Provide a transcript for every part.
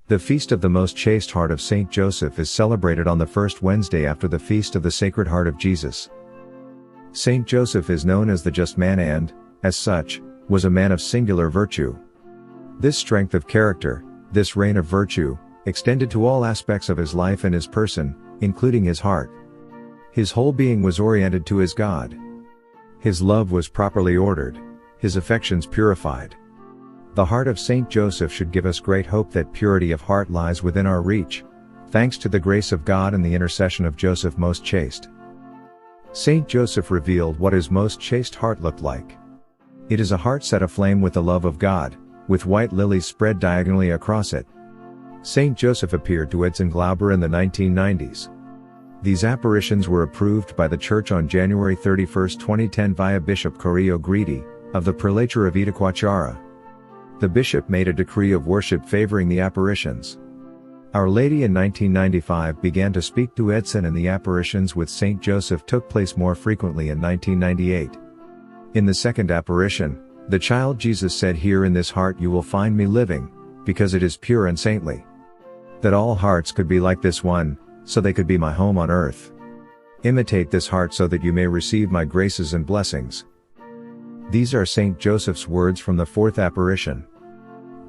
The Feast of the Most Chaste Heart of Saint Joseph is celebrated on the first Wednesday after the Feast of the Sacred Heart of Jesus. Saint Joseph is known as the just man and, as such, was a man of singular virtue. This strength of character, this reign of virtue, extended to all aspects of his life and his person, including his heart. His whole being was oriented to his God. His love was properly ordered, his affections purified. The heart of Saint Joseph should give us great hope that purity of heart lies within our reach, thanks to the grace of God and the intercession of Joseph most chaste. Saint Joseph revealed what his most chaste heart looked like. It is a heart set aflame with the love of God, with white lilies spread diagonally across it. Saint Joseph appeared to Edson Glauber in the 1990s. These apparitions were approved by the Church on January 31, 2010 via Bishop Correo Greedy, of the Prelature of Itacoatiara. The bishop made a decree of worship favoring the apparitions. Our Lady in 1995 began to speak to Edson, and the apparitions with Saint Joseph took place more frequently in 1998. In the second apparition, the child Jesus said, "Here in this heart you will find me living, because it is pure and saintly." That all hearts could be like this one, so they could be my home on earth. Imitate this heart so that you may receive my graces and blessings. These are Saint Joseph's words from the fourth apparition.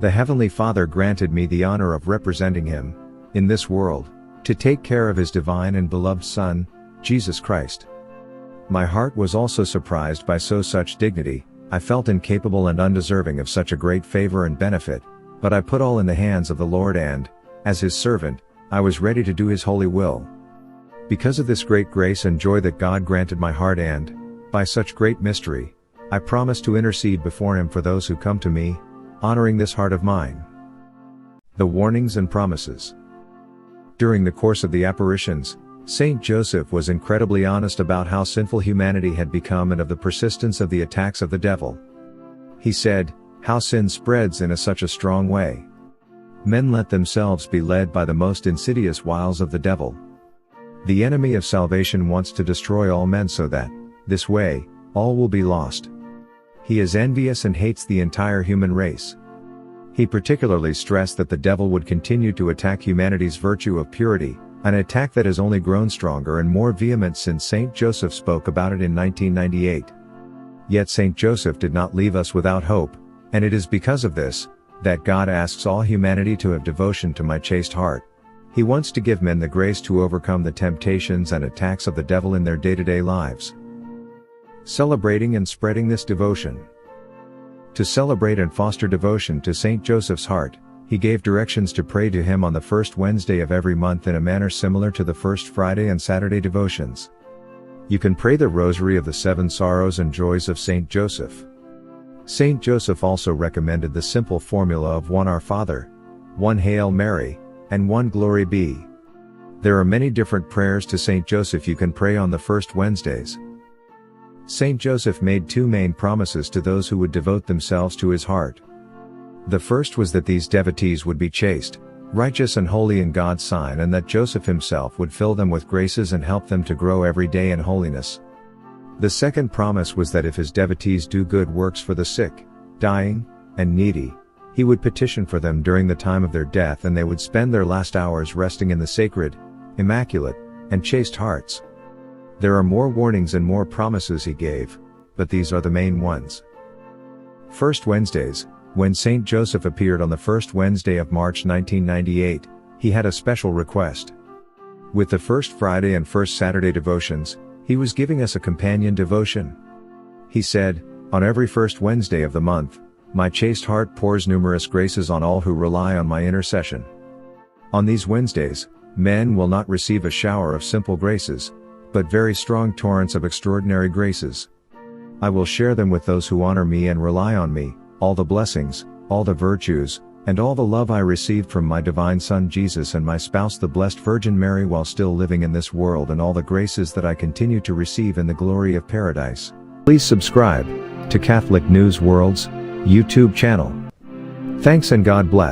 The Heavenly Father granted me the honor of representing him, in this world, to take care of his divine and beloved Son, Jesus Christ. My heart was also surprised by such dignity. I felt incapable and undeserving of such a great favor and benefit, but I put all in the hands of the Lord and, as his servant, I was ready to do his holy will. Because of this great grace and joy that God granted my heart and, by such great mystery, I promise to intercede before him for those who come to me, honoring this heart of mine. The warnings and promises. During the course of the apparitions, Saint Joseph was incredibly honest about how sinful humanity had become and of the persistence of the attacks of the devil. He said, how sin spreads in such a strong way. Men let themselves be led by the most insidious wiles of the devil. The enemy of salvation wants to destroy all men so that, this way, all will be lost. He is envious and hates the entire human race. He particularly stressed that the devil would continue to attack humanity's virtue of purity, an attack that has only grown stronger and more vehement since Saint Joseph spoke about it in 1998. Yet Saint Joseph did not leave us without hope, and it is because of this, that God asks all humanity to have devotion to my chaste heart. He wants to give men the grace to overcome the temptations and attacks of the devil in their day-to-day lives. Celebrating and spreading this devotion. To celebrate and foster devotion to Saint Joseph's heart, he gave directions to pray to him on the first Wednesday of every month in a manner similar to the first Friday and Saturday devotions. You can pray the Rosary of the Seven Sorrows and Joys of Saint Joseph. Saint Joseph also recommended the simple formula of 1 Our Father, 1 Hail Mary, and 1 Glory Be. There are many different prayers to Saint Joseph you can pray on the first Wednesdays. Saint Joseph made two main promises to those who would devote themselves to his heart. The first was that these devotees would be chaste, righteous and holy in God's sign, and that Joseph himself would fill them with graces and help them to grow every day in holiness. The second promise was that if his devotees do good works for the sick, dying, and needy, he would petition for them during the time of their death, and they would spend their last hours resting in the sacred, immaculate, and chaste hearts. There are more warnings and more promises he gave, but these are the main ones. First Wednesdays. When Saint Joseph appeared on the first Wednesday of March 1998, he had a special request. With the first Friday and first Saturday devotions, he was giving us a companion devotion. He said, on every first Wednesday of the month, my chaste heart pours numerous graces on all who rely on my intercession. On these Wednesdays, men will not receive a shower of simple graces, but very strong torrents of extraordinary graces. I will share them with those who honor me and rely on me, all the blessings, all the virtues, and all the love I received from my divine Son Jesus and my spouse the Blessed Virgin Mary while still living in this world, and all the graces that I continue to receive in the glory of paradise. Please subscribe to Catholic News World's YouTube channel. Thanks and God bless.